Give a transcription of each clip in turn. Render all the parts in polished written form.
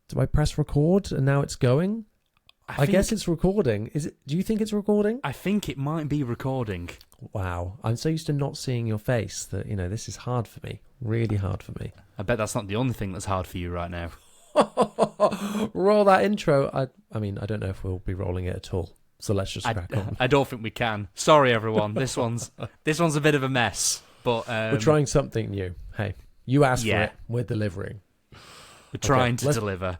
Do I press record and now it's going? I guess it's recording. Is it? Do you think it's recording? I think it might be recording. Wow. I'm so used to not seeing your face that, this is hard for me. Really hard for me. I bet that's not the only thing that's hard for you right now. Roll that intro. I don't know if we'll be rolling it at all. So let's just crack on. I don't think we can. Sorry, everyone. This one's a bit of a mess. But we're trying something new. Hey, you asked for it. We're delivering. We're trying to deliver.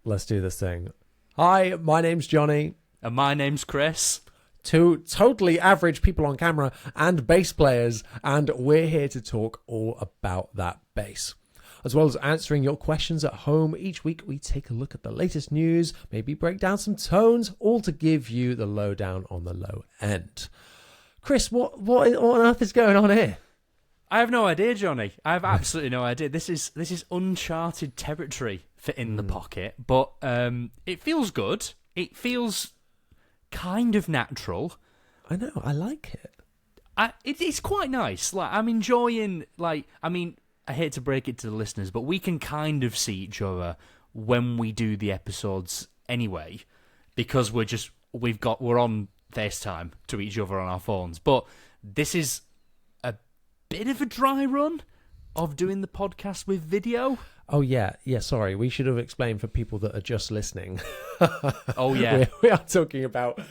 Let's do this thing. Hi, my name's Jonny. And my name's Chris. Two totally average people on camera and bass players, and we're here to talk all about that bass. As well as answering your questions at home, each week we take a look at the latest news, maybe break down some tones, all to give you the lowdown on the low end. Chris, what on earth is going on here? I have no idea, Jonny. I have absolutely no idea. This is uncharted territory for In the Pocket, but it feels good. It feels kind of natural. I know. I like it. It's quite nice. I'm enjoying. I hate to break it to the listeners, but we can kind of see each other when we do the episodes anyway, because we're on FaceTime to each other on our phones. But this is a bit of a dry run of doing the podcast with video. Oh, yeah. Yeah, sorry. We should have explained for people that are just listening. Oh, yeah. We are talking about...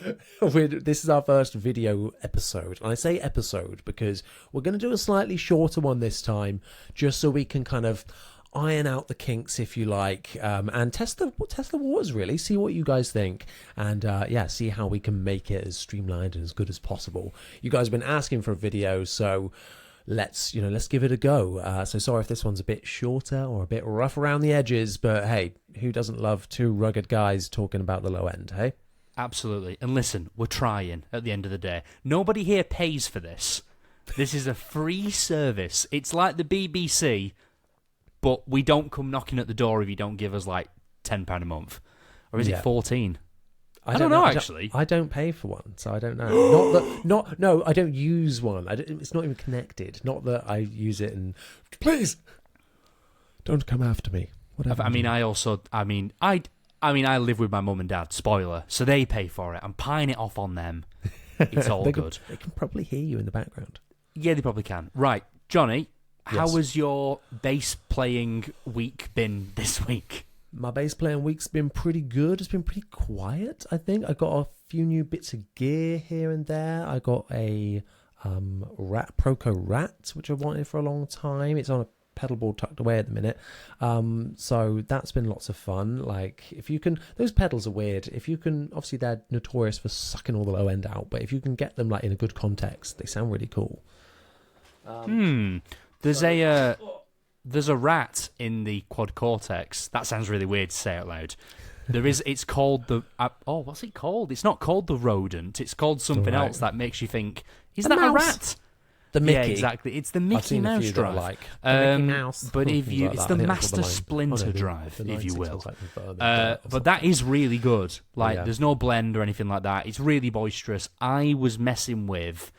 this is our first video episode. And I say episode because we're going to do a slightly shorter one this time, just so we can kind of iron out the kinks, if you like, and test the waters, really. See what you guys think. And, see how we can make it as streamlined and as good as possible. You guys have been asking for a video, so... Let's give it a go. So sorry if this one's a bit shorter or a bit rough around the edges, but hey, who doesn't love two rugged guys talking about the low end, hey? Absolutely. And listen, we're trying at the end of the day. Nobody here pays for this. This is a free service. It's like the BBC, but we don't come knocking at the door if you don't give us like £10 a month. Or is it 14? I don't know, actually. I don't pay for one, so I don't know. No, I don't use one. It's not even connected. Not that I use it and... Please, don't come after me. Whatever. I live with my mum and dad, spoiler, so they pay for it. I'm pieing it off on them. It's all good. They can probably hear you in the background. Yeah, they probably can. Right, Jonny, how has your bass playing week been this week? My bass playing week's been pretty good. It's been pretty quiet, I think. I got a few new bits of gear here and there. I got a Proco Rat, which I've wanted for a long time. It's on a pedal board tucked away at the minute. So that's been lots of fun. Like, if you can... Those pedals are weird. If you can... Obviously, they're notorious for sucking all the low end out, but if you can get them like in a good context, they sound really cool. There's a rat in the quad cortex. That sounds really weird to say out loud. It's called the... what's it called? It's not called the rodent. It's called something else that makes you think, is that a rat? The Mickey. Yeah, exactly. It's the Mickey Mouse drive. The Mickey Mouse. But it's the Master Splinter drive, if you will. But that is really good. There's no blend or anything like that. It's really boisterous. I was messing with...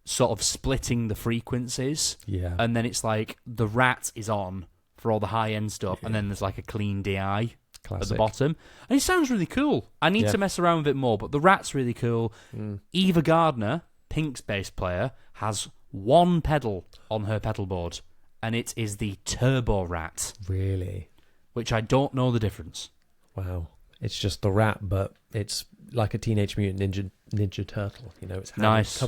sort of splitting the frequencies, and then it's like the rat is on for all the high-end stuff, and then there's like a clean DI at the bottom, and it sounds really cool. I need to mess around with it more, but the rat's really cool. Eva Gardner, Pink's bass player, has one pedal on her pedal board, and it is the Turbo Rat. Really? Which I don't know the difference. Wow. It's just the rat, but it's like a Teenage Mutant Ninja Turtle. It's nice.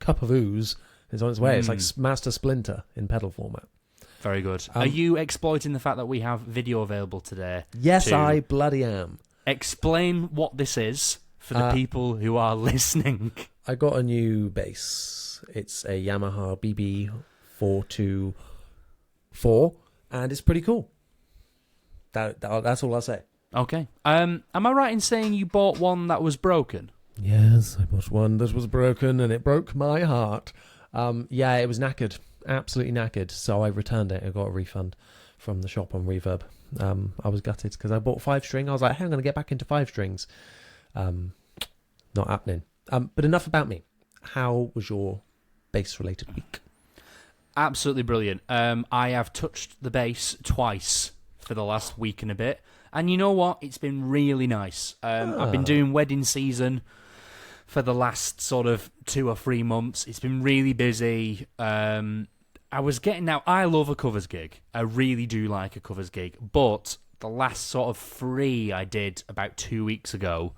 Cup of ooze is on its way. It's like Master Splinter in pedal format. Very good. Are you exploiting the fact that we have video available today? Yes, I bloody am. Explain what this is for the people who are listening. I got a new bass. It's a Yamaha BB424, and it's pretty cool. That's all I'll say. Okay. Am I right in saying you bought one that was broken? Yes, I bought one that was broken, and it broke my heart. It was knackered, absolutely knackered. So I returned it. I got a refund from the shop on Reverb. I was gutted because I bought 5-string. I was like, hey, I'm going to get back into 5 strings. Not happening. But enough about me. How was your bass-related week? Absolutely brilliant. I have touched the bass twice for the last week and a bit. And you know what? It's been really nice. I've been doing wedding season for the last sort of 2 or 3 months. It's been really busy. I love a covers gig. I really do like a covers gig. But the last sort of 3 I did about 2 weeks ago,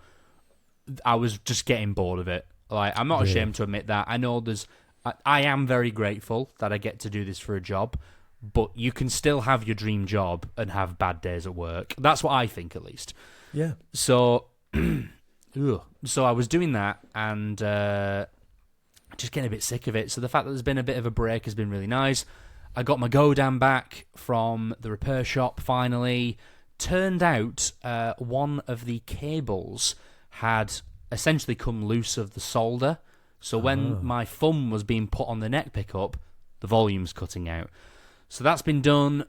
I was just getting bored of it. Like, I'm not ashamed to admit that. I know I am very grateful that I get to do this for a job, but you can still have your dream job and have bad days at work. That's what I think, at least. Yeah. So, so I was doing that and just getting a bit sick of it. So the fact that there's been a bit of a break has been really nice. I got my Godam back from the repair shop finally. Turned out one of the cables had essentially come loose of the solder. So when my thumb was being put on the neck pickup, the volume's cutting out. So that's been done.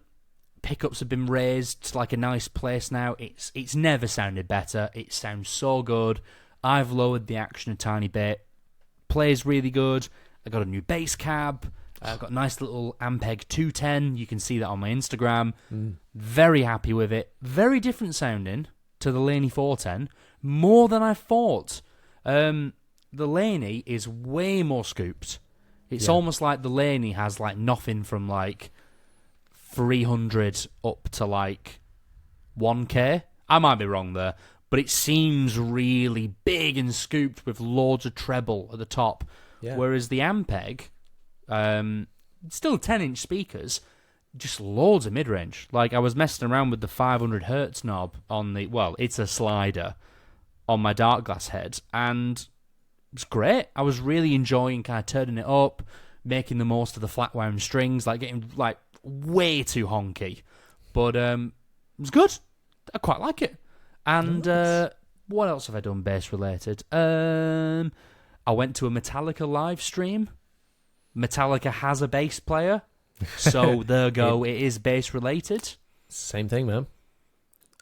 Pickups have been raised to like a nice place now. It's never sounded better. It sounds so good. I've lowered the action a tiny bit. Plays really good. I got a new bass cab. I've got a nice little Ampeg 210. You can see that on my Instagram. Very happy with it. Very different sounding to the Laney 410. More than I thought. The Laney is way more scooped. It's almost like the Laney has like nothing from like 300 up to like 1K. I might be wrong there, but it seems really big and scooped with loads of treble at the top. Yeah. Whereas the Ampeg, still 10-inch speakers, just loads of mid-range. Like, I was messing around with the 500 hertz knob on it's a slider on my dark glass head, and it's great. I was really enjoying kind of turning it up, making the most of the flat wound strings, like getting like way too honky. But it was good. I quite like it. And what else have I done bass related? I went to a Metallica live stream. Metallica has a bass player. So there go, it is bass related. Same thing, man.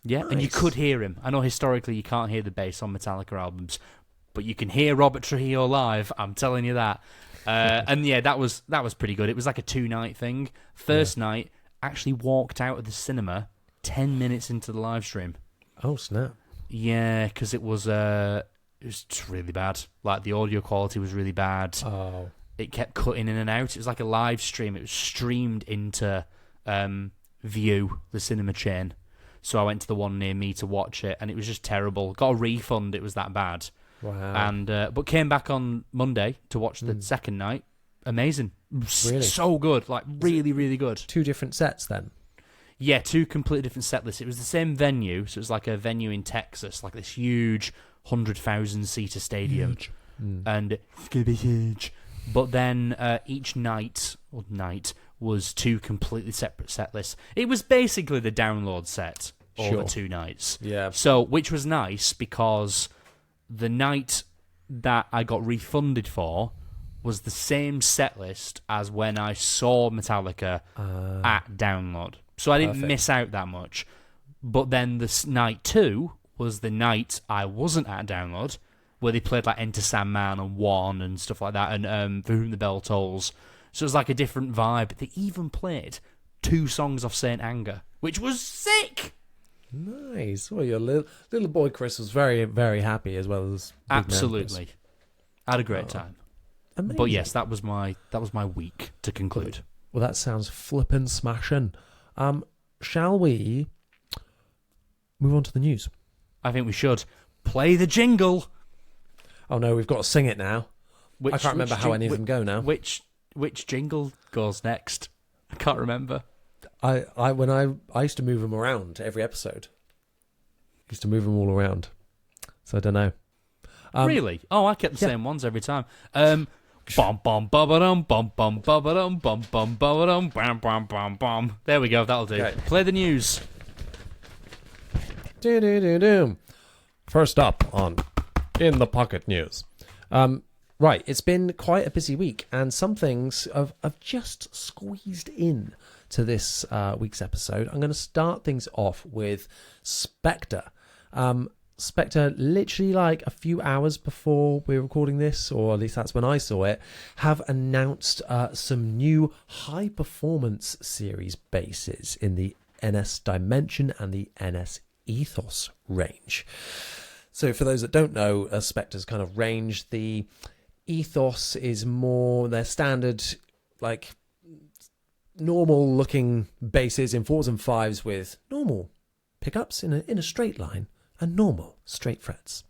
Yeah, nice. And you could hear him. I know historically you can't hear the bass on Metallica albums, but you can hear Robert Trujillo live, I'm telling you that. And yeah, that was pretty good. It was like a 2-night thing. First night, actually walked out of the cinema 10 minutes into the live stream. Oh, snap. Yeah, because it was just really bad. Like, the audio quality was really bad. Oh. It kept cutting in and out. It was like a live stream. It was streamed into View, the cinema chain. So I went to the one near me to watch it, and it was just terrible. Got a refund. It was that bad. Wow. And but came back on Monday to watch the second night. Amazing. Really? So good. Like, really, really good. 2 different sets then? Yeah, 2 completely different set lists. It was the same venue, so it was like a venue in Texas, like this huge 100,000-seater stadium. Huge. And it's going to be huge. But then each night was 2 completely separate set lists. It was basically the download set over 2 nights. Yeah. So, which was nice because the night that I got refunded for was the same set list as when I saw Metallica at download. So I didn't miss out that much. But then the night 2 was the night I wasn't at download, where they played like Enter Sandman and One and stuff like that, and For Whom the Bell Tolls. So it was like a different vibe. They even played 2 songs off Saint Anger, which was sick. Nice. Well, your little boy Chris was very, very happy, as well as absolutely. I had a great time. Amazing. But yes, that was my week to conclude. Well, that sounds flippin' smashing. Shall we move on to the news? I think we should. Play the jingle. Oh no, we've got to sing it now. I can't remember how any of them go now. Which jingle goes next? I can't remember. I used to move them around every episode. Used to move them all around. So I don't know. Really? Oh, I kept the same ones every time. Bum bum bum bum bum bum bum bum bum bum bum bum bum bum. There we go. That'll do. Okay. Play the news. First up on In the Pocket News. Right, it's been quite a busy week, and some things have just squeezed in to this week's episode. I'm going to start things off with Spectre. Spectre, literally like a few hours before we're recording this, or at least that's when I saw it, have announced some new high-performance series basses in the NS Dimension and the NS Ethos range. So for those that don't know, Spectre's kind of range, the Ethos is more their standard, like, normal looking basses in 4s and 5s with normal pickups in a straight line and normal straight frets.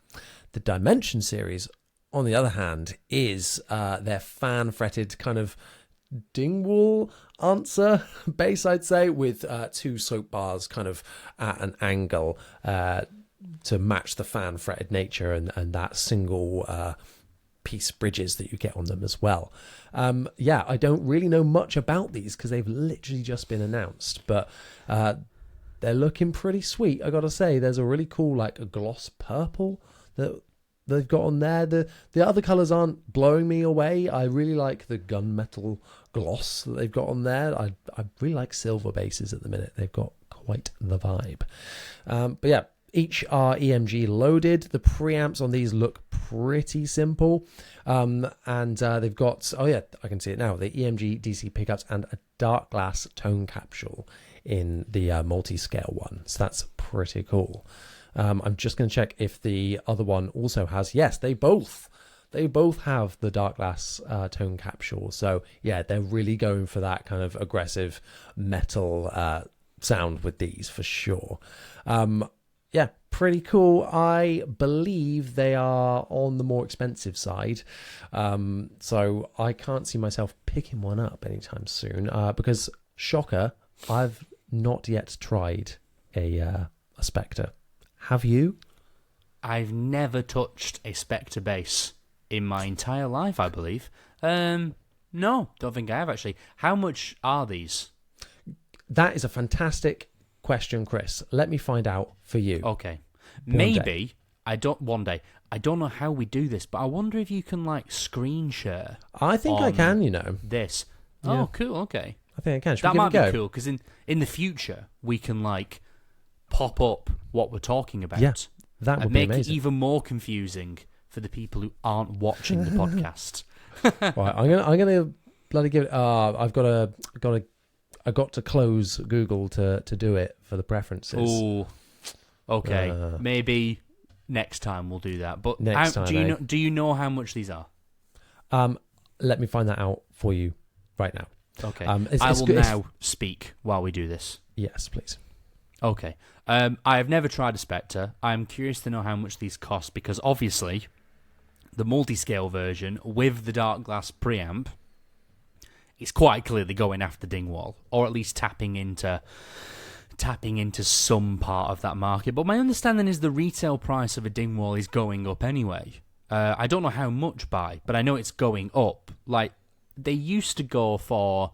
The Dimension series, on the other hand, is their fan fretted kind of Dingwall answer bass, I'd say, with 2 soap bars kind of at an angle to match the fan fretted nature and that single piece bridges that you get on them as well. I don't really know much about these because they've literally just been announced, but they're looking pretty sweet. I gotta say, there's a really cool, like, a gloss purple that they've got on there. The other colours aren't blowing me away. I really like the gunmetal gloss that they've got on there. I really like silver basses at the minute. They've got quite the vibe. But yeah, each are EMG loaded. The preamps on these look pretty simple. And they've got, I can see it now, the EMG DC pickups and a dark glass tone capsule in the multi-scale one. So that's pretty cool. I'm just going to check if the other one also has. Yes, they both have the dark glass tone capsule. So yeah, they're really going for that kind of aggressive metal sound with these for sure. Yeah, pretty cool. I believe they are on the more expensive side. So I can't see myself picking one up anytime soon because, shocker, I've not yet tried a Spectre. Have you? I've never touched a Spectre bass in my entire life, I believe. No, don't think I have, actually. How much are these? That is a fantastic question, Chris. Let me find out for you. Okay. Maybe, one day. I don't know how we do this, but I wonder if you can, like, screen share. I think I can, you know. This. Yeah. Oh, cool, okay. I think I can. That might be cool, because in the future, we can, like, pop up what we're talking about. Yeah, that would be amazing. And make it even more confusing for the people who aren't watching the podcast. Right, I'm gonna bloody give it. I got to close Google to do it for the preferences. Oh, okay. Maybe next time we'll do that. But do you know how much these are? Let me find that out for you right now. Okay. I will now speak while we do this. Yes, please. Okay. I have never tried a Spectre. I'm curious to know how much these cost because obviously the multi-scale version with the dark glass preamp is quite clearly going after Dingwall, or at least tapping into some part of that market. But my understanding is the retail price of a Dingwall is going up anyway. I don't know how much by, but I know it's going up. Like, they used to go for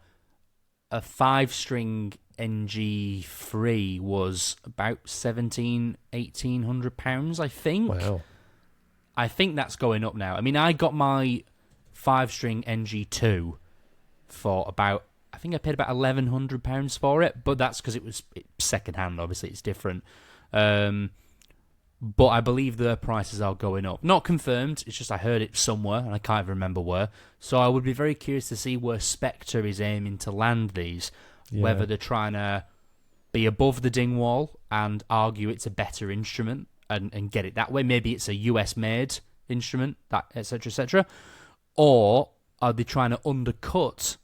a 5-string NG3 was about £1,700-1,800, I think. Wow. I think that's going up now. I mean, I got my 5-string NG2 for about, I think I paid about £1,100 for it, but that's because it was second-hand, obviously, it's different. But I believe the prices are going up. Not confirmed, it's just I heard it somewhere, and I can't even remember where. So I would be very curious to see where Spectre is aiming to land these. Yeah. Whether they're trying to be above the Dingwall and argue it's a better instrument and get it that way. Maybe it's a US-made instrument, that etc., etc. Or are they trying to undercut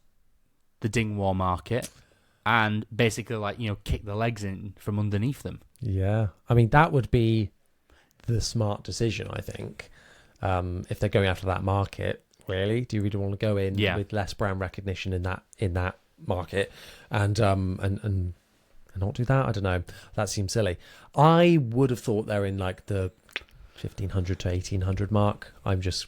the Dingwall market and basically, like, you know, kick the legs in from underneath them? Yeah. I mean, that would be the smart decision, I think. If they're going after that market, really, do you really want to go in with less brand recognition in that market and not do that? I don't know. That seems silly. I would have thought they're in like the 1,500 to 1,800 mark. I'm just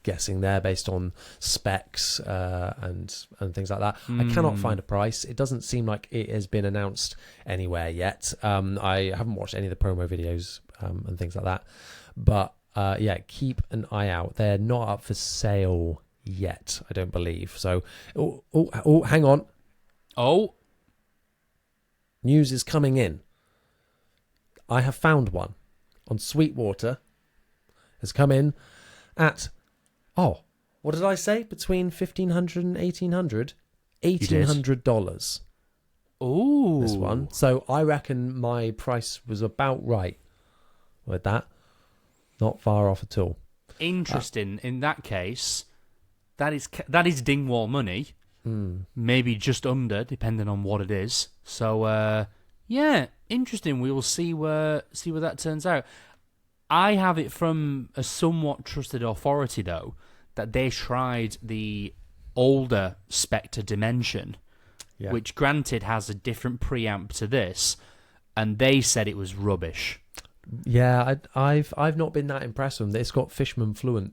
guessing there based on specs and things like that. I cannot find a price. It doesn't seem like it has been announced anywhere yet. I haven't watched any of the promo videos and things like that. But yeah, keep an eye out. They're not up for sale yet, I don't believe. So, hang on. Oh. News is coming in. I have found one on Sweetwater. Has come in at, what did I say? Between $1,500 and $1,800? $1,800. Ooh. This one. So I reckon my price was about right with that. Not far off at all. Interesting. In that case, that is Dingwall money. Maybe just under, depending on what it is. So, yeah, interesting. We will see where that turns out. I have it from a somewhat trusted authority, though, that they tried the older Spectre Dimension, which granted has a different preamp to this, and they said it was rubbish. Yeah, I've not been that impressed with them. It's got Fishman Fluent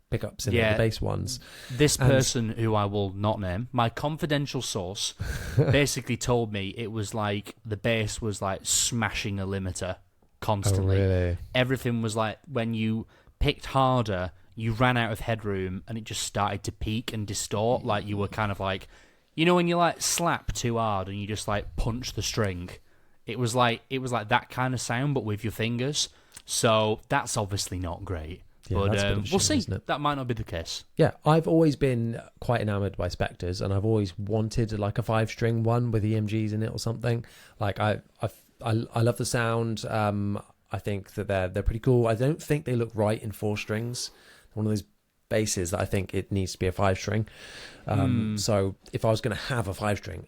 pickups in it, the bass ones. This person, who I will not name, my confidential source, basically told me it was like the bass was like smashing a limiter constantly. Oh, really? Everything was like when you picked harder, you ran out of headroom and it just started to peak and distort. Like you were kind of like, you know, when you like slap too hard and you just like punch the string. It was like that kind of sound, but with your fingers. So that's obviously not great. Yeah, but we'll see. That might not be the case. Yeah, I've always been quite enamoured by Spectres, and I've always wanted like a 5-string one with EMGs in it or something. Like I love the sound. I think that they're pretty cool. I don't think they look right in 4 strings. One of those basses that I think it needs to be a 5-string. So if I was going to have a 5-string,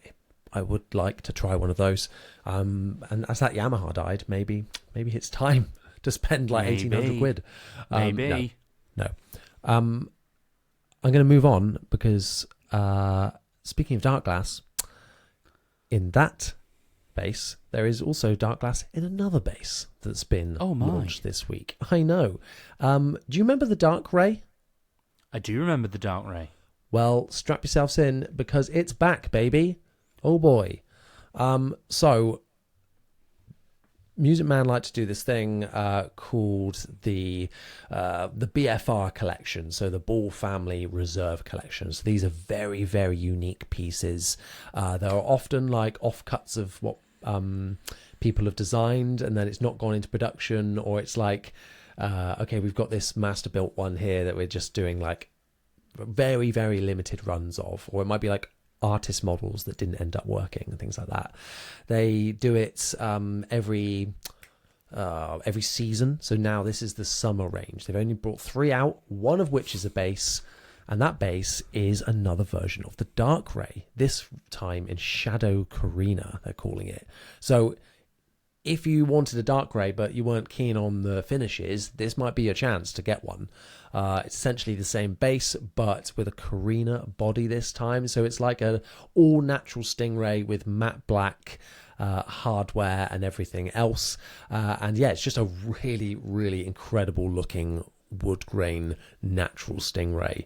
I would like to try one of those. And as that Yamaha died, maybe it's time to spend like 1,800 quid. Maybe. No. I'm going to move on because speaking of dark glass, in that bass, there is also dark glass in another bass that's been launched this week. I know. Do you remember the Dark Ray? I do remember the Dark Ray. Well, strap yourselves in because it's back, baby. Oh boy. So Music Man liked to do this thing called the BFR collection, so the Ball Family Reserve collection. So these are very, very unique pieces. There are often like offcuts of what people have designed, and then it's not gone into production, or it's like, okay, we've got this master built one here that we're just doing like very, very limited runs of, or it might be like artist models that didn't end up working and things like that. They do it every season. So now this is the summer range. They've only brought 3 out, one of which is a bass, and that bass is another version of the Dark Ray, this time in Shadow Carina, they're calling it. So if you wanted a Dark Ray but you weren't keen on the finishes, this might be your chance to get one. It's essentially the same bass, but with a Carina body this time. So it's like an all-natural Stingray with matte black hardware and everything else. And yeah, it's just a really, really incredible looking wood grain natural Stingray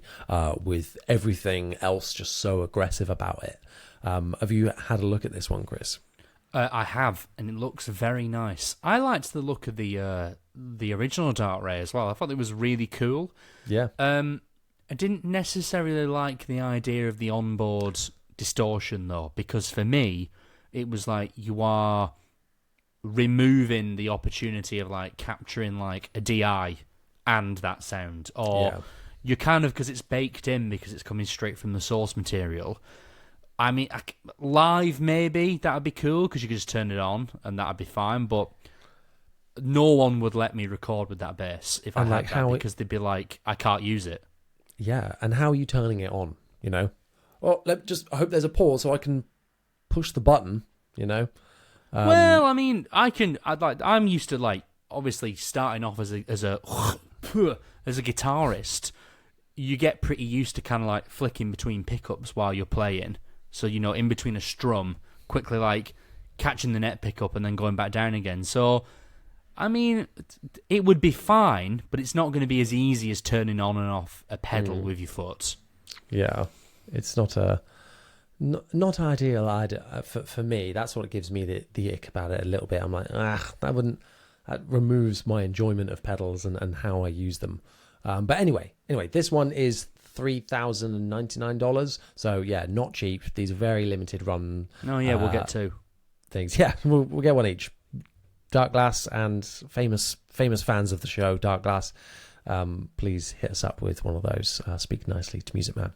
with everything else just so aggressive about it. Have you had a look at this one, Chris? I have, and it looks very nice. I liked the look of the original Dark Ray as well. I thought it was really cool. Yeah. I didn't necessarily like the idea of the onboard distortion, though, because for me, it was like you are removing the opportunity of like capturing like a DI and that sound, or you're kind of, because it's baked in because it's coming straight from the source material. I mean, live maybe that would be cool because you could just turn it on and that would be fine. But no one would let me record with that bass if I had that, because they'd be like, I can't use it. Yeah, and how are you turning it on? You know, well, I hope there's a pause so I can push the button. You know. Well, I mean, I'm used to like obviously starting off as a guitarist. You get pretty used to kind of like flicking between pickups while you're playing. So, you know, in between a strum, quickly like catching the net pickup and then going back down again. So, I mean, it would be fine, but it's not going to be as easy as turning on and off a pedal with your foot. Yeah, it's not ideal for me. That's what gives me the ick about it a little bit. I'm like, that removes my enjoyment of pedals and how I use them. But anyway, this one is $3,099. So yeah, not cheap. These are very limited run. Oh yeah, we'll get 2 things. Yeah, we'll get one each. Dark Glass and famous fans of the show, Dark Glass, please hit us up with one of those. Speak nicely to Music Man.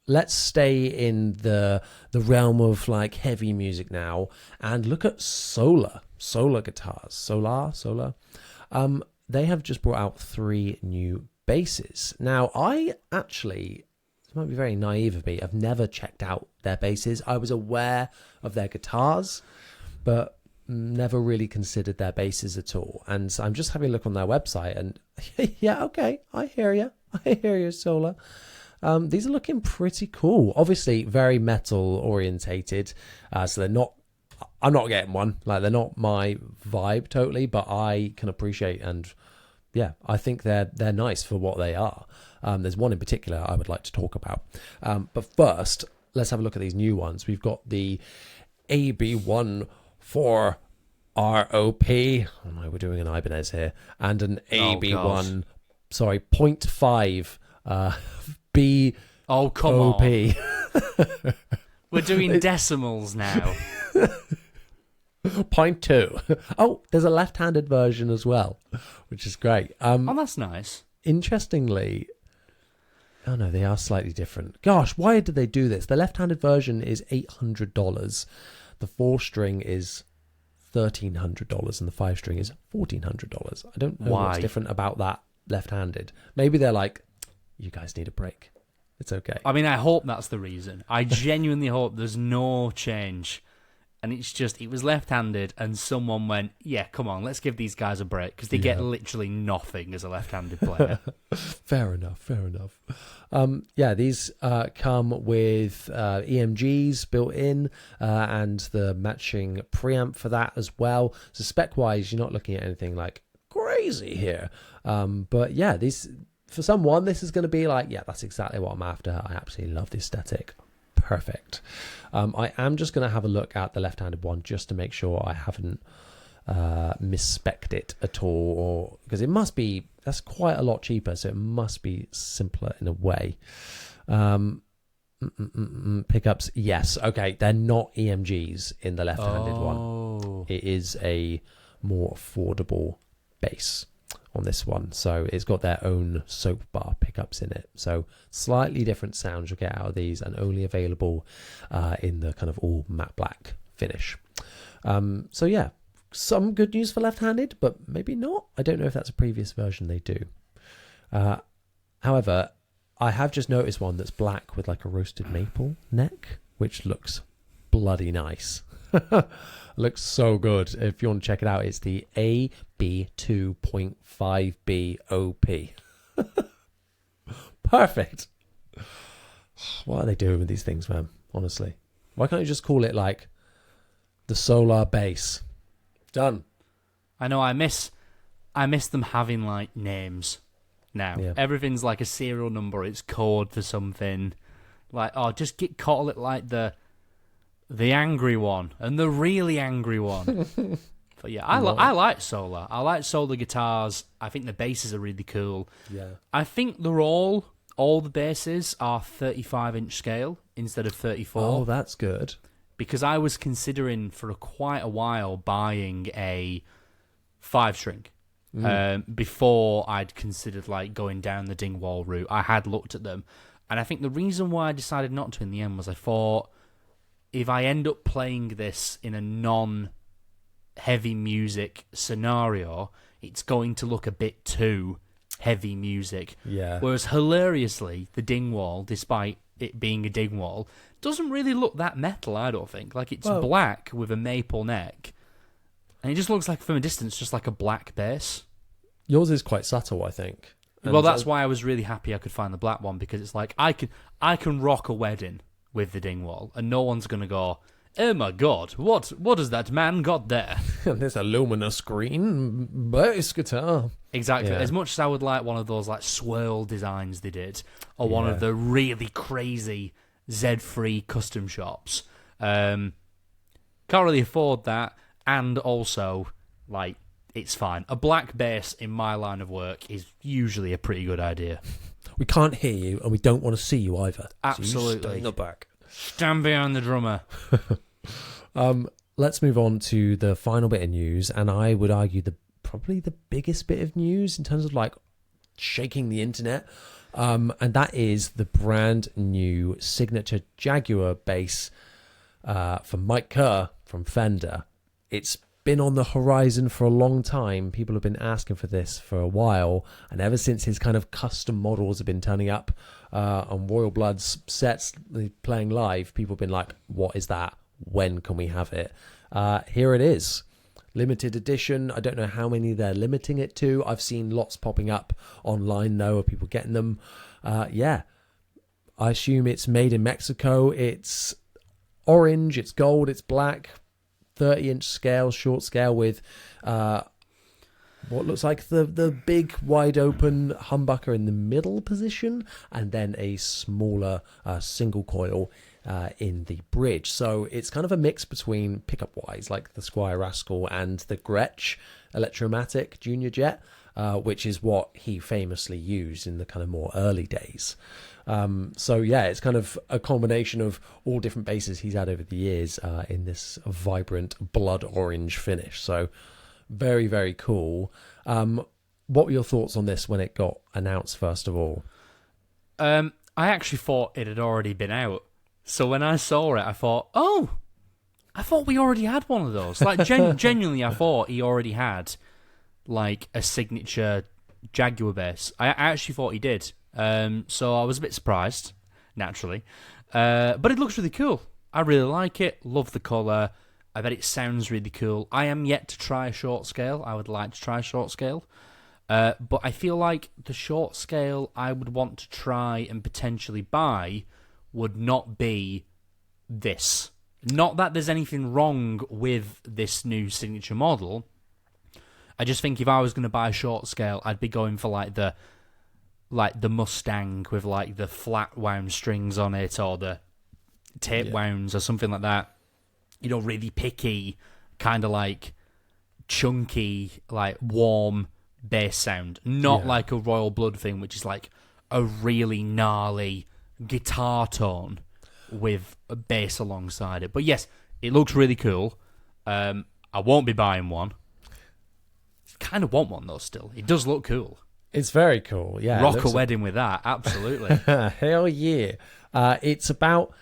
let's stay in the realm of like heavy music now and look at solar guitars. Solar. They have just brought out 3 new basses. Now, I actually, this might be very naive of me, I've never checked out their basses. I was aware of their guitars, but never really considered their basses at all. And so I'm just having a look on their website and yeah, okay, I hear you, Solar. These are looking pretty cool. Obviously very metal orientated, so I'm not getting one, like they're not my vibe totally, but I can appreciate, and yeah, I think they're nice for what they are. There's one in particular I would like to talk about, but first let's have a look at these new ones. We've got the AB1 4 ROP. Oh no, we're doing an Ibanez here, and an AB1, sorry, 0.5 B. Oh, come OP. on. We're doing decimals now. 0.2. Oh, there's a left-handed version as well, which is great. Oh, that's nice. Interestingly, oh no, they are slightly different. Gosh, why did they do this? The left-handed version is $800. The 4-string is $1,300, and the 5-string is $1,400. I don't know what's different about that left-handed. Maybe they're like, you guys need a break. It's okay. I mean, I hope that's the reason. I genuinely hope there's no change. And it's just, it was left-handed, and someone went, yeah, come on, let's give these guys a break, because they get literally nothing as a left-handed player. Fair enough. Yeah, these come with EMGs built in, and the matching preamp for that as well. So spec-wise, you're not looking at anything like crazy here. But yeah, for someone, this is going to be like, yeah, that's exactly what I'm after. I absolutely love the aesthetic. Perfect. I am just going to have a look at the left-handed one just to make sure I haven't misspec'd it at all, or because it must be, that's quite a lot cheaper, so it must be simpler in a way. Pickups, yes, okay, they're not EMGs in the left-handed one. It is a more affordable bass on this one, so it's got their own soap bar pickups in it, so slightly different sounds you'll get out of these, and only available in the kind of all matte black finish. So yeah, some good news for left-handed, but maybe not. I don't know if that's a previous version they do. However, I have just noticed one that's black with like a roasted maple neck, which looks bloody nice. Looks so good. If you want to check it out, it's the AB2.5B OP. Perfect. What are they doing with these things, man? Honestly, why can't you just call it like the Solar bass? Done. I know. I miss them having like names now. Yeah. Everything's like a serial number. It's code for something. Like, oh, just call it like the angry one and the really angry one. But yeah, I like Solar. I like Solar guitars. I think the basses are really cool. Yeah. I think they're all the basses are 35-inch scale instead of 34. Oh, that's good. Because I was considering for quite a while buying a 5-string. Before I'd considered like going down the Dingwall route. I had looked at them, and I think the reason why I decided not to in the end was I thought, if I end up playing this in a non-heavy music scenario, it's going to look a bit too heavy music. Yeah. Whereas hilariously, the Dingwall, despite it being a Dingwall, doesn't really look that metal, I don't think. Like, it's black with a maple neck, and it just looks like, from a distance, just like a black bass. Yours is quite subtle, I think. And well, that's why I was really happy I could find the black one, because it's like, I can rock a wedding with the Dingwall, and no one's going to go, oh my god, what has that man got there? There's a luminous green bass guitar. Exactly. Yeah. As much as I would like one of those like swirl designs they did, or one of the really crazy Z3 custom shops, can't really afford that, and also, like, it's fine. A black bass in my line of work is usually a pretty good idea. We can't hear you, and we don't want to see you either. Absolutely. So you stay in the back. Stand behind the drummer. Let's move on to the final bit of news, and I would argue probably the biggest bit of news in terms of like shaking the internet. And that is the brand new signature Jaguar bass from Mike Kerr from Fender. It's been on the horizon for a long time. People have been asking for this for a while, and ever since his kind of custom models have been turning up on Royal Blood's sets playing live, people have been like, what is that? When can we have it? Here it is. Limited edition. I don't know how many they're limiting it to. I've seen lots popping up online though of people getting them. I assume it's made in Mexico. It's orange, it's gold, it's black, 30-inch scale, short scale with what looks like the big wide open humbucker in the middle position, and then a smaller single coil in the bridge. So it's kind of a mix between pickup wise, like the Squire Rascal and the Gretsch Electromatic Junior Jet, which is what he famously used in the kind of more early days. It's kind of a combination of all different basses he's had over the years in this vibrant blood orange finish. So very, very cool. What were your thoughts on this when it got announced, first of all? I actually thought it had already been out. So when I saw it, I thought we already had one of those. Like, genuinely, I thought he already had, like, a signature Jaguar bass. I actually thought he did. So I was a bit surprised, naturally. But it looks really cool. I really like it. Love the colour. I bet it sounds really cool. I am yet to try a short scale. I would like to try a short scale. But I feel like the short scale I would want to try and potentially buy would not be this. Not that there's anything wrong with this new signature model. I just think if I was going to buy a short scale, I'd be going for like the Mustang with like the flat wound strings on it, or the tape wounds or something like that. You know, really picky, kind of like chunky, like warm bass sound. Not like a Royal Blood thing, which is like a really gnarly guitar tone with a bass alongside it. But yes, it looks really cool. I won't be buying one. Kind of want one though still. It does look cool. It's very cool, yeah. Rock a wedding with that, absolutely. Hell yeah. It's about,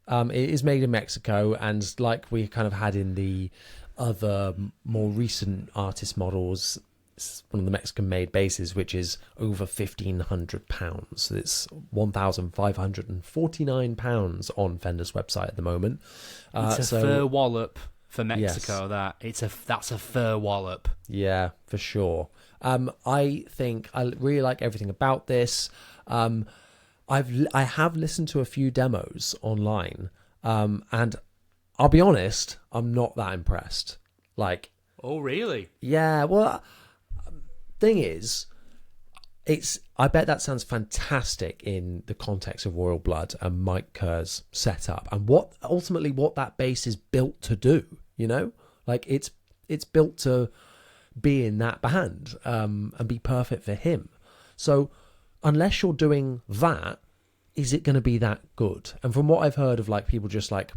it is made in Mexico, and like we kind of had in the other more recent artist models, it's one of the Mexican-made basses, which is over £1,500. So it's £1,549 on Fender's website at the moment. It's a fur wallop for Mexico, yes. That's a fur wallop. Yeah, for sure. I think I really like everything about this. I have listened to a few demos online, and I'll be honest, I'm not that impressed. Like, oh really? Yeah. Well, thing is, I bet that sounds fantastic in the context of Royal Blood and Mike Kerr's setup, and what that bass is built to do. You know, like it's built to be in that band and be perfect for him. So unless you're doing that, is it going to be that good? And from what I've heard of like people just like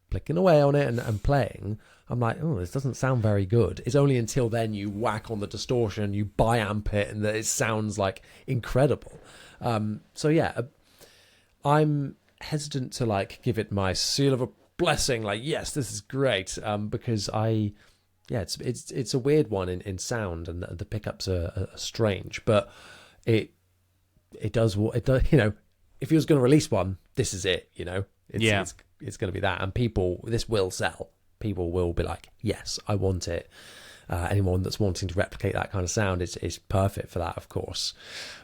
flicking away on it and playing, I'm like, oh, this doesn't sound very good. It's only until then you whack on the distortion, you bi-amp it, and that it sounds like incredible. I'm hesitant to like give it my seal of a blessing, like, yes, this is great, because it's a weird one in sound, and the pickups are strange, but it does, you know, if he was going to release one, this is it, you know. It's going to be that, and this will sell. People will be like, yes, I want it. Anyone that's wanting to replicate that kind of sound is perfect for that, of course.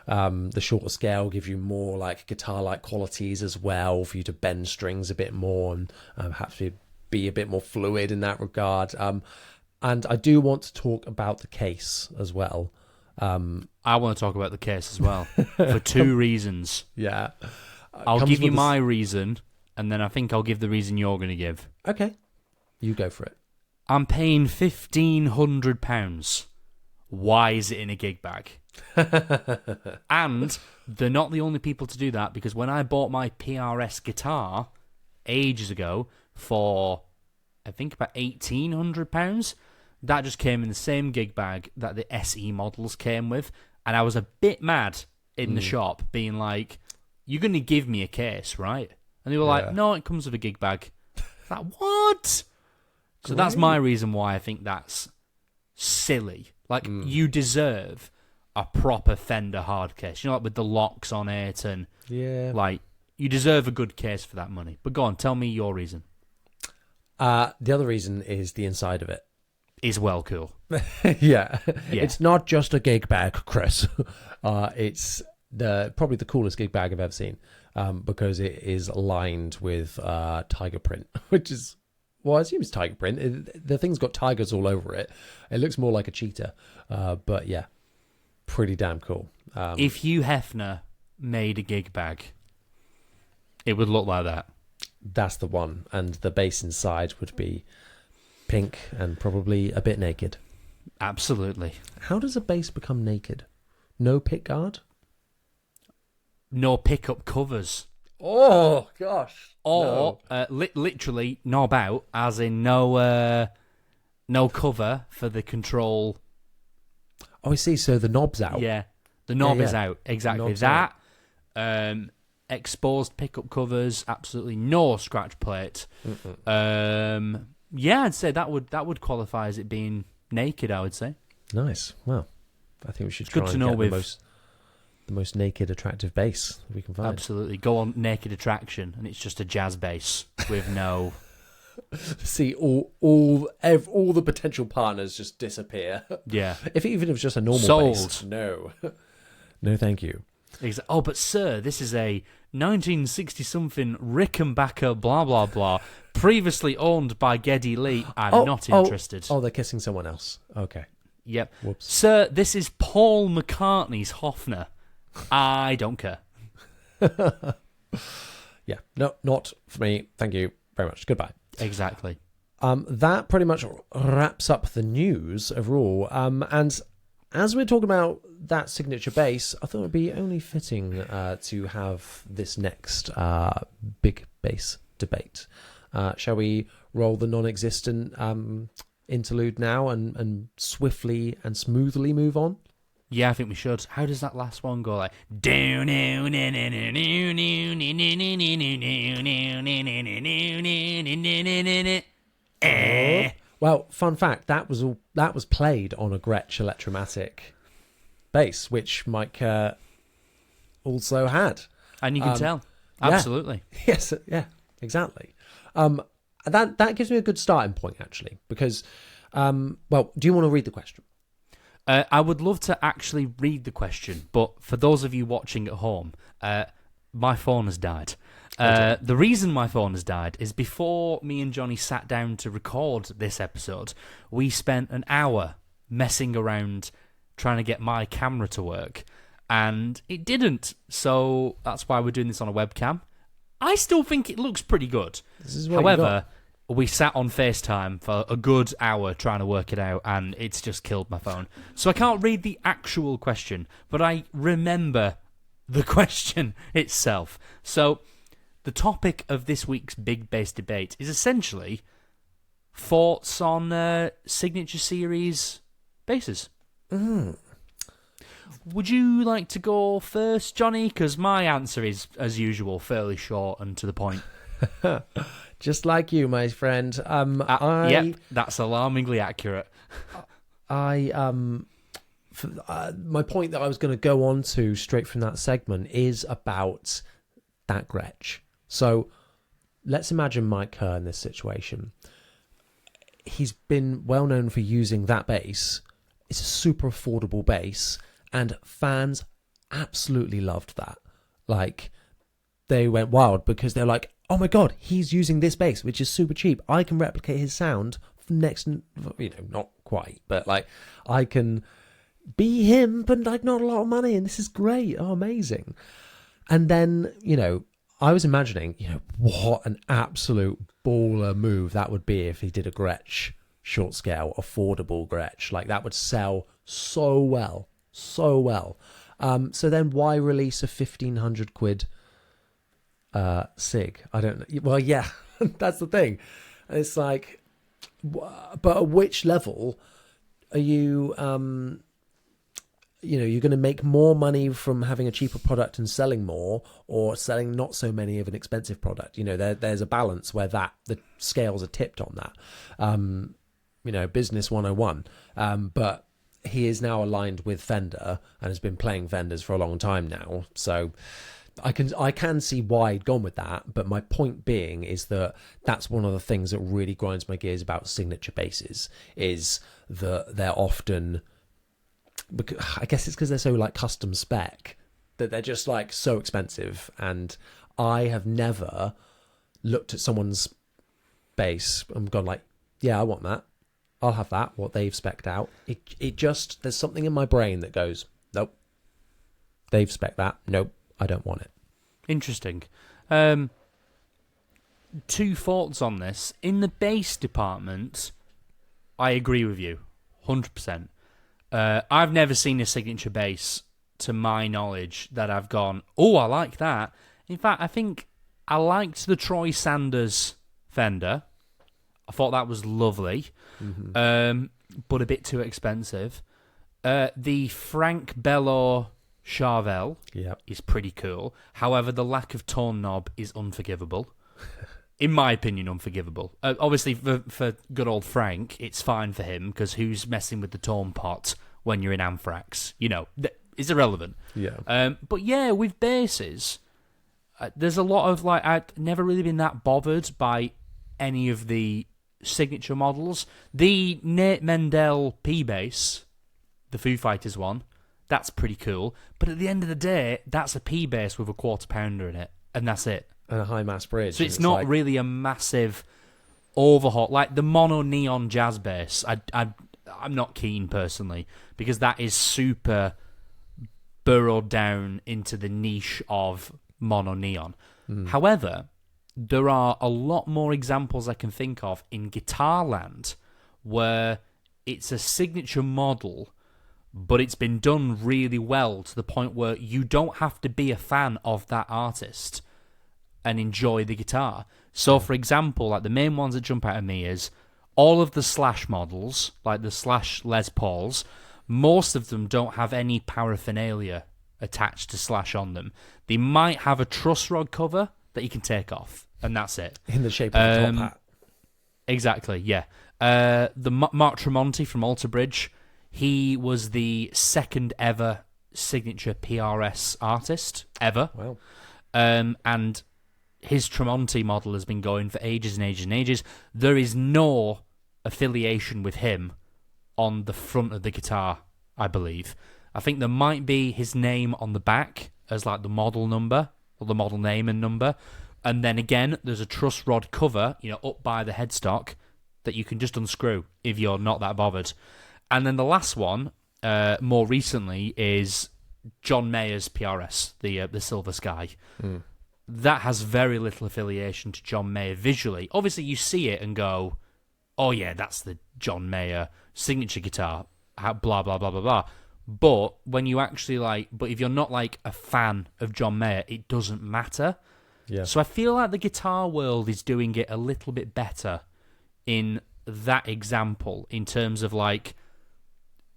The shorter scale gives you more like guitar-like qualities as well, for you to bend strings a bit more and perhaps be a bit more fluid in that regard. And I do want to talk about the case as well. I want to talk about the case as well for two reasons. Yeah. I'll give you my reason, and then I think I'll give the reason you're going to give. Okay. You go for it. I'm paying £1,500. Why is it in a gig bag? And they're not the only people to do that, because when I bought my PRS guitar ages ago for, I think, about £1,800, that just came in the same gig bag that the SE models came with, and I was a bit mad in the shop being like, "You're going to give me a case, right?" And they were like, "No, it comes with a gig bag." Like, what? So that's my reason why I think that's silly. Like, you deserve a proper Fender hard case. You know, like with the locks on it, and like, you deserve a good case for that money. But go on, tell me your reason. The other reason is the inside of it. Is well cool. Yeah. It's not just a gig bag, Chris. It's probably the coolest gig bag I've ever seen, because it is lined with tiger print, which is, well, I assume it's tiger print. The thing's got tigers all over it. It looks more like a cheetah, but yeah, pretty damn cool. If Hugh Hefner made a gig bag, it would look like that. That's the one, and the bass inside would be pink and probably a bit naked. Absolutely. How does a bass become naked? No pick guard? No pickup covers. Oh, gosh. Or literally knob out, as in no cover for the control. Oh, I see. So the knob's out. Yeah, the knob is out. Exactly that. Out. Exposed pickup covers. Absolutely no scratch plate. Yeah, I'd say that would qualify as it being naked, I would say. Nice. Well, I think we should try and get the most naked, attractive bass we can find. Absolutely. Go on Naked Attraction, and it's just a jazz bass with no... See, all the potential partners just disappear. Yeah. Even if it's just a normal bass. No. No, thank you. Exactly. Oh, but sir, this is a 1960-something Rickenbacker blah, blah, blah, previously owned by Geddy Lee. I'm not interested. Oh, they're kissing someone else. Okay. Yep. Whoops. Sir, this is Paul McCartney's Hofner. I don't care. Yeah. No, not for me. Thank you very much. Goodbye. Exactly. That pretty much wraps up the news overall. And as we're talking about that signature bass, I thought it would be only fitting to have this next big bass debate. Shall we roll the non-existent interlude now and swiftly and smoothly move on? Yeah, I think we should. How does that last one go? Like, well, fun fact, that was played on a Gretsch Electromatic bass, which Mike also had. And you can tell. Absolutely. Yeah. Yes, yeah, exactly. That gives me a good starting point, actually, because, well, do you want to read the question? I would love to actually read the question, but for those of you watching at home, my phone has died. The reason my phone has died is before me and Jonny sat down to record this episode, we spent an hour messing around trying to get my camera to work, and it didn't. So that's why we're doing this on a webcam. I still think it looks pretty good. However, we sat on FaceTime for a good hour trying to work it out, and it's just killed my phone. So I can't read the actual question, but I remember the question itself. So the topic of this week's Big Bass Debate is essentially thoughts on Signature Series basses. Would you like to go first, Jonny? Because my answer is, as usual, fairly short and to the point. Just like you, my friend. Yep, that's alarmingly accurate. My point that I was going to go on to straight from that segment is about that Gretsch. So let's imagine Mike Kerr in this situation. He's been well known for using that bass. It's a super affordable bass, and fans absolutely loved that. Like, they went wild because they're like, oh my God, he's using this bass, which is super cheap. I can replicate his sound next, not quite, but like, I can be him, but like not a lot of money, and this is great. Oh, amazing. And then, I was imagining, what an absolute baller move that would be if he did a Gretsch short scale, affordable Gretsch. Like, that would sell so well. So then why release a 1,500 quid Sig? I don't know. Well, yeah, that's the thing. It's like, but at which level are you you're going to make more money from having a cheaper product and selling more, or selling not so many of an expensive product. There's a balance where the scales are tipped on that. Business 101. But he is now aligned with Fender and has been playing Fenders for a long time now. So I can see why he'd gone with that. But my point being is that that's one of the things that really grinds my gears about signature basses, is that they're often, I guess it's because they're so like custom spec, that they're just like so expensive. And I have never looked at someone's bass and gone like, yeah, I want that. I'll have that, what they've spec'd out. It just, there's something in my brain that goes, nope, they've spec'd that. Nope, I don't want it. Interesting. Two thoughts on this. In the bass department, I agree with you, 100%. I've never seen a signature bass, to my knowledge, that I've gone, oh, I like that. In fact, I think I liked the Troy Sanders Fender. I thought that was lovely, but a bit too expensive. The Frank Bello Charvel is pretty cool. However, the lack of tone knob is unforgivable. In my opinion, unforgivable. Obviously, for good old Frank, it's fine for him, because who's messing with the tone pot when you're in Anthrax? It's irrelevant. Yeah. But yeah, with basses, there's a lot of, I've never really been that bothered by any of the signature models. The Nate Mendel P bass, the Foo Fighters one, that's pretty cool. But at the end of the day, that's a P bass with a quarter pounder in it, and that's it. And a high mass bridge. So it's not really a massive overhaul. Like the mono neon jazz bass, I'm not keen personally, because that is super burrowed down into the niche of mono neon. However, there are a lot more examples I can think of in guitar land where it's a signature model, but it's been done really well to the point where you don't have to be a fan of that artist and enjoy the guitar. So, for example, like the main ones that jump out at me is all of the Slash models, like the Slash Les Pauls. Most of them don't have any paraphernalia attached to Slash on them. They might have a truss rod cover that you can take off, and that's it. In the shape of a top hat. Exactly, yeah. The Mark Tremonti from Alter Bridge, he was the second ever signature PRS artist ever. Wow. And his Tremonti model has been going for ages and ages and ages. There is no affiliation with him on the front of the guitar, I believe. I think there might be his name on the back as like the model number, or the model name and number. And then again, there's a truss rod cover, up by the headstock that you can just unscrew if you're not that bothered. And then the last one, more recently, is John Mayer's PRS, the Silver Sky. That has very little affiliation to John Mayer visually. Obviously, you see it and go, oh yeah, that's the John Mayer signature guitar, blah, blah, blah, blah, blah. But when you actually but if you're not like a fan of John Mayer, it doesn't matter. Yeah. So I feel like the guitar world is doing it a little bit better in that example, in terms of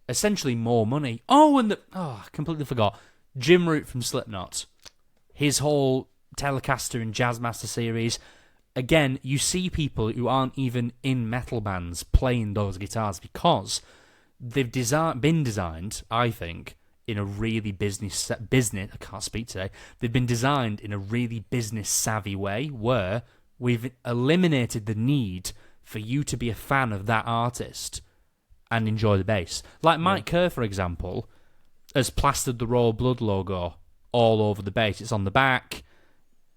essentially more money. I completely forgot. Jim Root from Slipknot, his whole Telecaster and Jazzmaster series. Again, you see people who aren't even in metal bands playing those guitars because they've been designed, I think, in a really business. I can't speak today. They've been designed in a really business savvy way where we've eliminated the need for you to be a fan of that artist and enjoy the bass. Like Mike Kerr, for example, has plastered the Royal Blood logo all over the bass. It's on the back.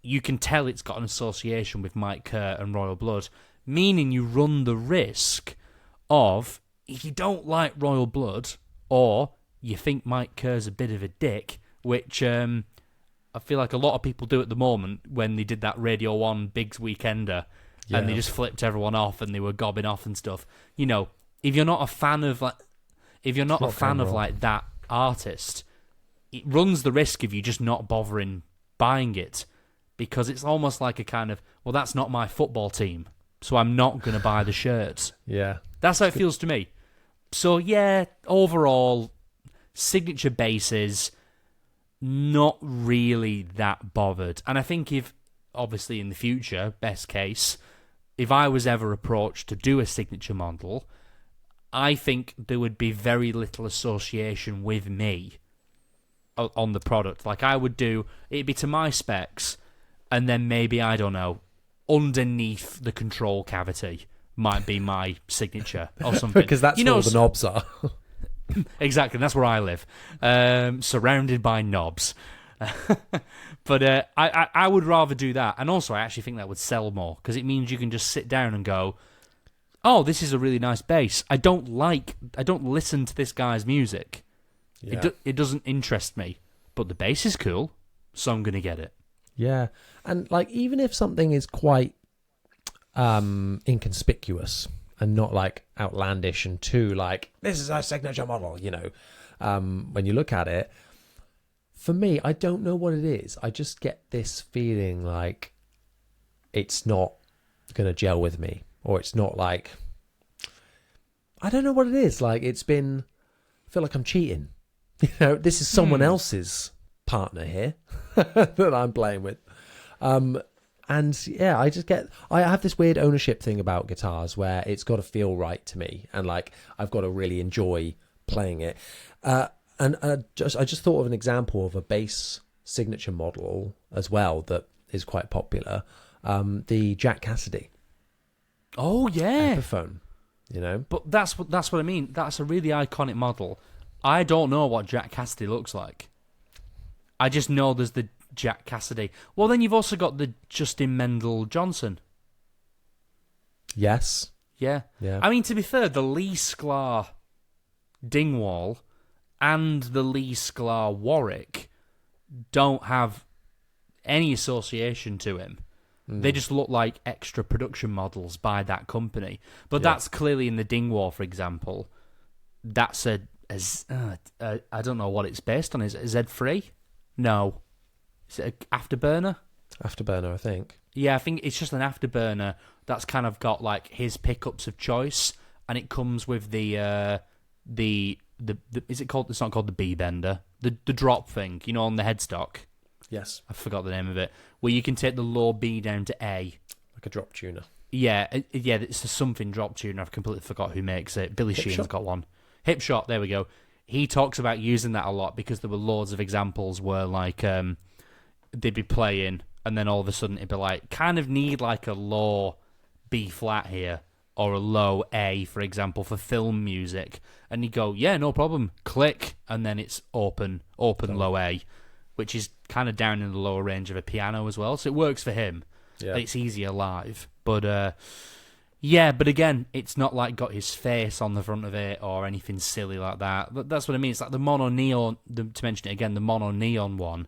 You can tell it's got an association with Mike Kerr and Royal Blood, meaning you run the risk of, if you don't like Royal Blood, or you think Mike Kerr's a bit of a dick, which I feel like a lot of people do at the moment when they did that Radio 1 Biggs Weekender, and they just flipped everyone off and they were gobbing off and stuff. If you're not a fan of that artist, it runs the risk of you just not bothering buying it, because it's almost like a kind of, well, that's not my football team, so I'm not going to buy the shirts. Yeah. That's how it feels to me. So, yeah, overall, signature basses, not really that bothered. And I think if, obviously in the future, best case, if I was ever approached to do a signature model, I think there would be very little association with me on the product. Like, I would do, it'd be to my specs, and then maybe, I don't know, underneath the control cavity might be my signature or something. Because that's where all the knobs are. Exactly, that's where I live. Surrounded by knobs. But I would rather do that. And also, I actually think that would sell more, because it means you can just sit down and go, oh, this is a really nice bass. I don't listen to this guy's music. Yeah. It doesn't interest me. But the bass is cool, so I'm going to get it. Yeah. And, like, even if something is quite inconspicuous and not, like, outlandish and too, like, this is our signature model, you know, when you look at it, for me, I don't know what it is. I just get this feeling like it's not going to gel with me. Or it's not like... I don't know what it is. Like, I feel like I'm cheating. You know, this is someone else's partner here that I'm playing with. And yeah, I have this weird ownership thing about guitars where it's got to feel right to me, and like I've got to really enjoy playing it. And I just thought of an example of a bass signature model as well that is quite popular. The Jack Cassidy. Oh yeah, Epiphone. You know, but that's what I mean. That's a really iconic model. I don't know what Jack Cassidy looks like. I just know there's the Jack Cassidy. Well, then you've also got the Justin Mendel Johnson. Yes. Yeah. I mean, to be fair, the Lee Sklar Dingwall and the Lee Sklar Warwick don't have any association to him. They just look like extra production models by that company. But that's clearly in the Dingwall, for example. That's I don't know what it's based on. Is it a Z3? No. Is it an Afterburner? Afterburner, I think. Yeah, I think it's just an Afterburner that's kind of got like his pickups of choice, and it comes with the is it called? It's not called the B bender. The drop thing, you know, on the headstock. Yes. I forgot the name of it. Where you can take the low B down to A. Like a drop tuner. Yeah, it's a something drop tuner. I've completely forgot who makes it. Billy Sheehan's got one. Hipshot, there we go. He talks about using that a lot because there were loads of examples where, like, they'd be playing and then all of a sudden it'd be like, kind of need like a low B flat here or a low A, for example, for film music. And you go, yeah, no problem. Click, and then it's open low A, which is kind of down in the lower range of a piano as well. So it works for him. Yeah. It's easier live. But, yeah, but again, it's not like got his face on the front of it or anything silly like that. That's what I mean. It's like the mono neon, to mention it again, the mono neon one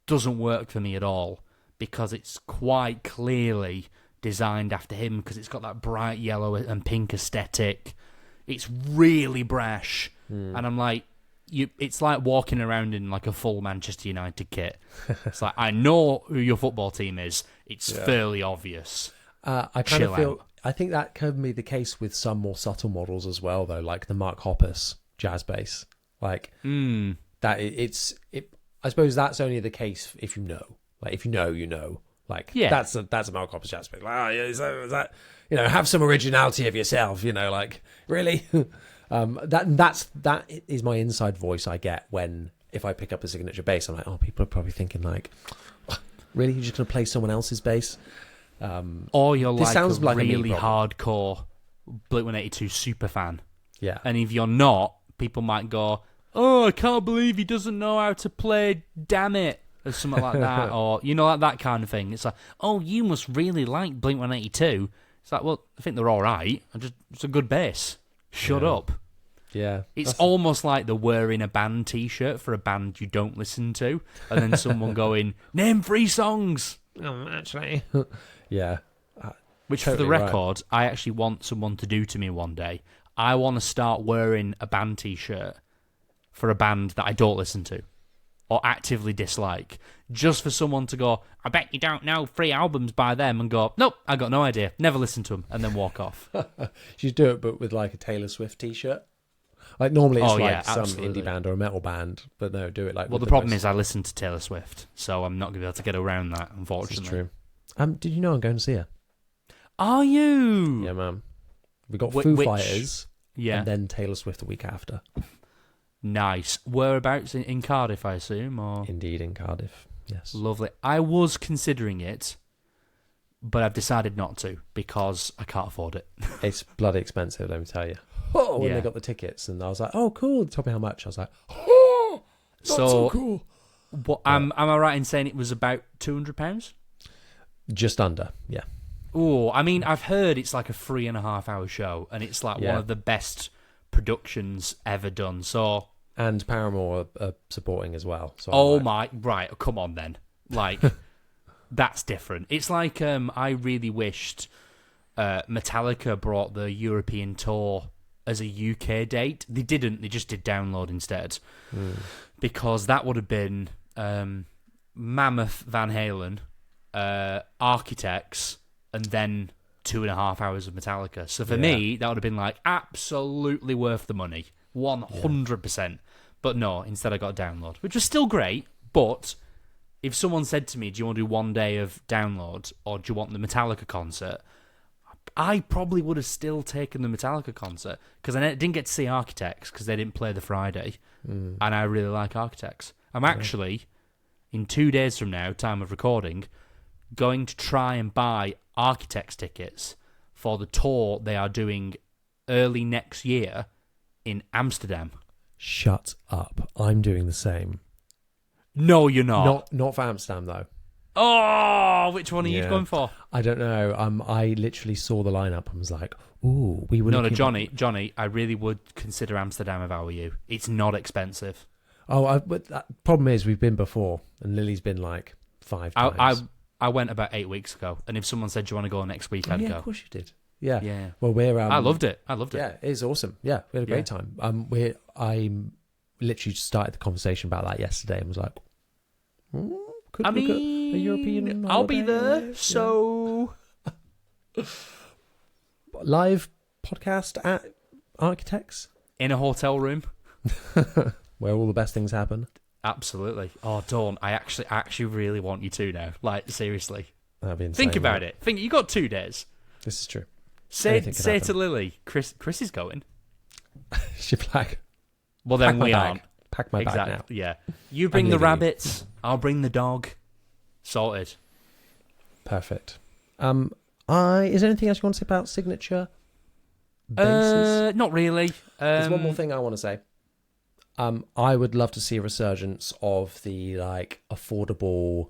doesn't work for me at all because it's quite clearly designed after him because it's got that bright yellow and pink aesthetic. It's really brash. And I'm like, it's like walking around in like a full Manchester United kit. It's like, I know who your football team is. It's fairly obvious. I kind of feel... I think that can be the case with some more subtle models as well, though, like the Mark Hoppus jazz bass. Like that, I suppose that's only the case if you know. Like if you know, you know. Like that's a Mark Hoppus jazz bass. Like, is that you know, have some originality of yourself. You know, like really. That is my inside voice I get if I pick up a signature bass. I'm like, oh, people are probably thinking like, really, you're just gonna play someone else's bass. Or you're like a really hardcore Blink-182 super fan. Yeah. And if you're not, people might go, oh, I can't believe he doesn't know how to play Damn It, or something like that. Or, you know, like that kind of thing. It's like, oh, you must really like Blink-182. It's like, well, I think they're all right. It's a good bass. Shut up. Yeah. It's almost like they're wearing a band T-shirt for a band you don't listen to, and then someone going, name 3 songs. Oh, actually... Yeah. Which, totally for the record, right. I actually want someone to do to me one day. I want to start wearing a band T-shirt for a band that I don't listen to or actively dislike, just for someone to go, I bet you don't know 3 albums by them, and go, nope, I got no idea, never listen to them, and then walk off. You should do it, but with like a Taylor Swift T-shirt. Like normally it's some indie band or a metal band, but no, do it like. Well, the problem is I listen to Taylor Swift, so I'm not going to be able to get around that, unfortunately. That's true. Did you know I'm going to see her? Are you? Yeah, man. We got Foo Fighters, and then Taylor Swift the week after. Nice. Whereabouts in Cardiff, I assume, or indeed in Cardiff. Yes. Lovely. I was considering it, but I've decided not to because I can't afford it. It's bloody expensive, let me tell you. When they got the tickets, and I was like, "Oh, cool!" They told me how much. I was like, "Oh, so cool." What? Am I right in saying it was about £200? Just under, yeah. Oh, I mean, I've heard it's like a 3.5-hour show, and it's like one of the best productions ever done. So, and Paramore are supporting as well. So right, come on then, like that's different. It's like I really wished Metallica brought the European tour as a UK date. They didn't. They just did Download instead, because that would have been Mammoth, Van Halen, Architects, and then 2.5 hours of Metallica. So for me, that would have been like absolutely worth the money, 100%. But no, instead I got Download, which was still great. But if someone said to me, "Do you want to do one day of Download, or do you want the Metallica concert?" I probably would have still taken the Metallica concert, because I didn't get to see Architects because they didn't play the Friday, and I really like Architects. I'm actually, in 2 days from now, time of recording, going to try and buy Architects tickets for the tour they are doing early next year in Amsterdam. Shut up. I'm doing the same. No, you're not. Not for Amsterdam, though. Oh, which one are you going for? I don't know. I literally saw the lineup and was like, ooh, we would. No, Johnny, I really would consider Amsterdam if I were you. It's not expensive. But the problem is we've been before, and Lily's been like 5 times. I went about 8 weeks ago, and if someone said, "Do you want to go next week?" I'd go. Of course you did. Yeah. Yeah. Well, I loved it. Yeah, it is awesome. Yeah, we had a great time. I literally just started the conversation about that yesterday and was like, could look at a European I'll be there. So live podcast at Architects in a hotel room where all the best things happen. Absolutely. Oh, Dawn, I actually really want you to now. Like, seriously. That'd be insane. Think about it. You got 2 days. This is true. Say to Lily, Chris is going. She'd be like, well, then we aren't. Pack my bag now. Yeah. You bring the rabbits, I'll bring the dog. Sorted. Perfect. Is there anything else you want to say about Signature basses? Not really. There's one more thing I want to say. I would love to see a resurgence of the affordable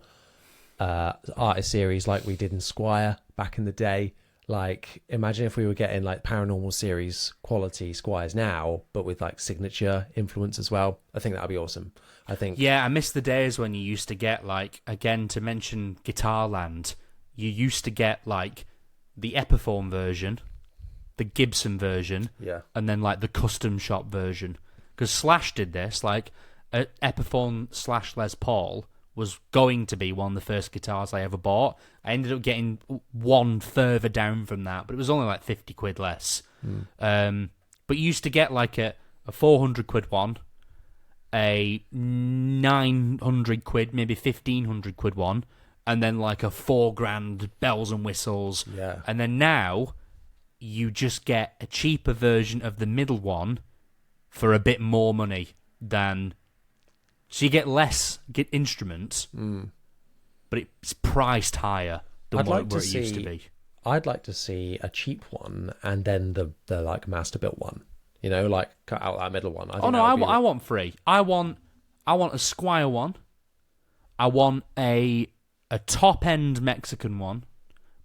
artist series like we did in Squire back in the day. Like, imagine if we were getting like Paranormal series quality Squires now, but with like Signature influence as well. I think that would be awesome. I miss the days when you used to get like, again, to mention Guitarland, you used to get like the Epiphone version, the Gibson version, and then like the custom shop version. Because Slash did this, like Epiphone / Les Paul was going to be one of the first guitars I ever bought. I ended up getting one further down from that, but it was only like 50 quid less. But you used to get like a 400 quid one, a 900 quid, maybe 1500 quid one, and then like a $4,000 bells and whistles. Yeah. And then now you just get a cheaper version of the middle one for a bit more money than... So you get instruments, but it's priced higher than where it used to be. I'd like to see a cheap one and then the like master built one. You know, like cut out that middle one. I want three. I want a Squire one. I want a top end Mexican one,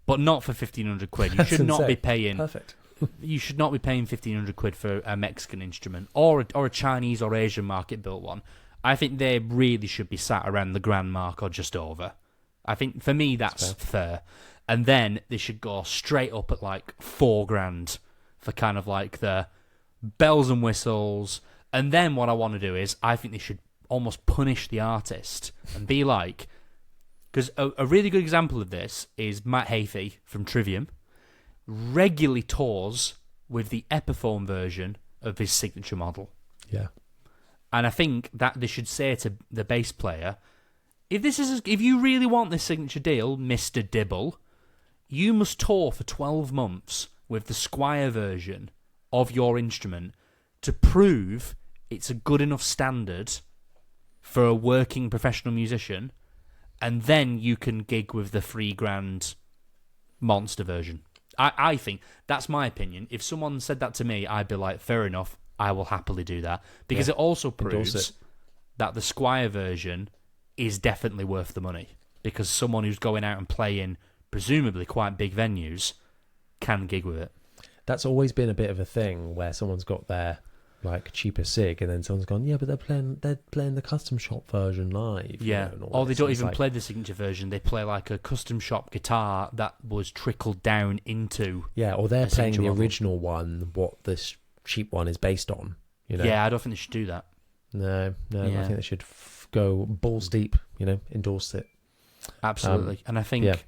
but not for 1,500 quid. You should not be paying. Perfect. You should not be paying 1,500 quid for a Mexican instrument or a Chinese or Asian market built one. I think they really should be sat around the grand mark or just over. I think for me that's fair. And then they should go straight up at like $4,000 for kind of like the bells and whistles. And then what I want to do is I think they should almost punish the artist and be like, because a really good example of this is Matt Heafy from Trivium regularly tours with the Epiphone version of his signature model. Yeah. And I think that they should say to the bass player, if you really want this signature deal, Mr. Dibble, you must tour for 12 months with the Squier version of your instrument to prove it's a good enough standard for a working professional musician, and then you can gig with the $3,000 monster version. I think, that's my opinion. If someone said that to me, I'd be like, fair enough, I will happily do that. Because it also proves that the Squier version is definitely worth the money. Because someone who's going out and playing, presumably quite big venues, can gig with it. That's always been a bit of a thing where someone's got their cheaper SIG, and then someone's gone, yeah, but they're playing the custom shop version live. Yeah, or they don't even play the signature version. They play like a custom shop guitar that was trickled down into. Yeah, or they're playing the original one, what this cheap one is based on. Yeah, I don't think they should do that. No, I think they should go balls deep. Endorse it. Absolutely, and I think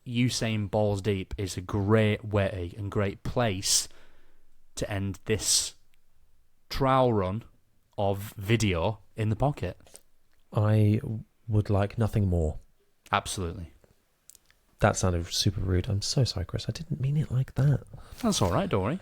you saying balls deep is a great way and great place to end this trial run of video in the pocket. I would like nothing more. Absolutely. That sounded super rude. I'm so sorry, Chris. I didn't mean it like that. That's all right, don't worry.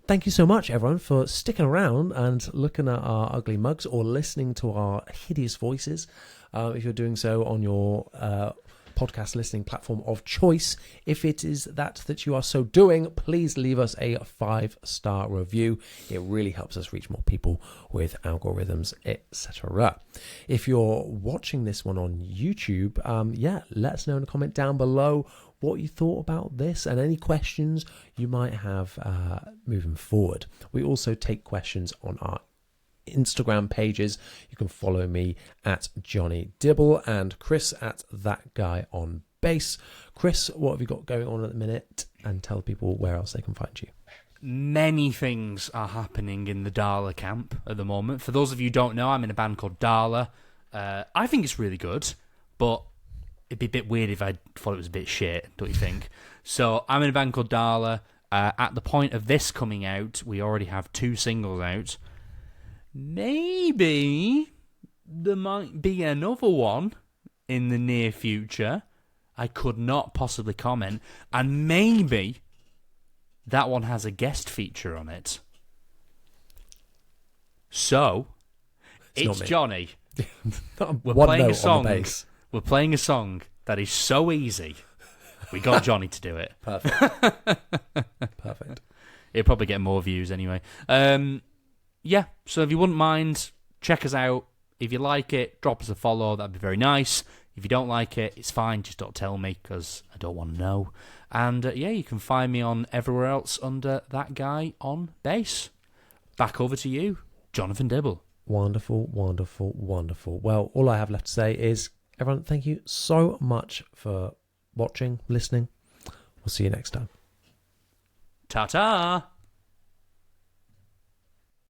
Thank you so much, everyone, for sticking around and looking at our ugly mugs or listening to our hideous voices. If you're doing so on your podcast listening platform of choice, if it is that you are so doing, please leave us a 5-star review. It really helps us reach more people with algorithms, etc. If you're watching this one on YouTube, let us know in a comment down below what you thought about this and any questions you might have moving forward. We also take questions on our Instagram pages. You can follow me at Jonny Dibble and Chris at That Guy on Bass. Chris, what have you got going on at the minute? And tell people where else they can find you. Many things are happening in the DARLAH camp at the moment. For those of you who don't know, I'm in a band called DARLAH. I think it's really good, but it'd be a bit weird if I thought it was a bit shit, don't you think? So I'm in a band called DARLAH. At the point of this coming out, we already have 2 singles out. Maybe there might be another one in the near future. I could not possibly comment. And maybe that one has a guest feature on it. So, it's Jonny. We're playing a song. We're playing a song that is so easy. We got Jonny to do it. Perfect. Perfect. It'll probably get more views anyway. Yeah, so if you wouldn't mind, check us out. If you like it, drop us a follow. That'd be very nice. If you don't like it, it's fine. Just don't tell me because I don't want to know. And you can find me on everywhere else under That Guy on Bass. Back over to you, Jonathan Dibble. Wonderful, wonderful, wonderful. Well, all I have left to say is, everyone, thank you so much for watching, listening. We'll see you next time. Ta-ta!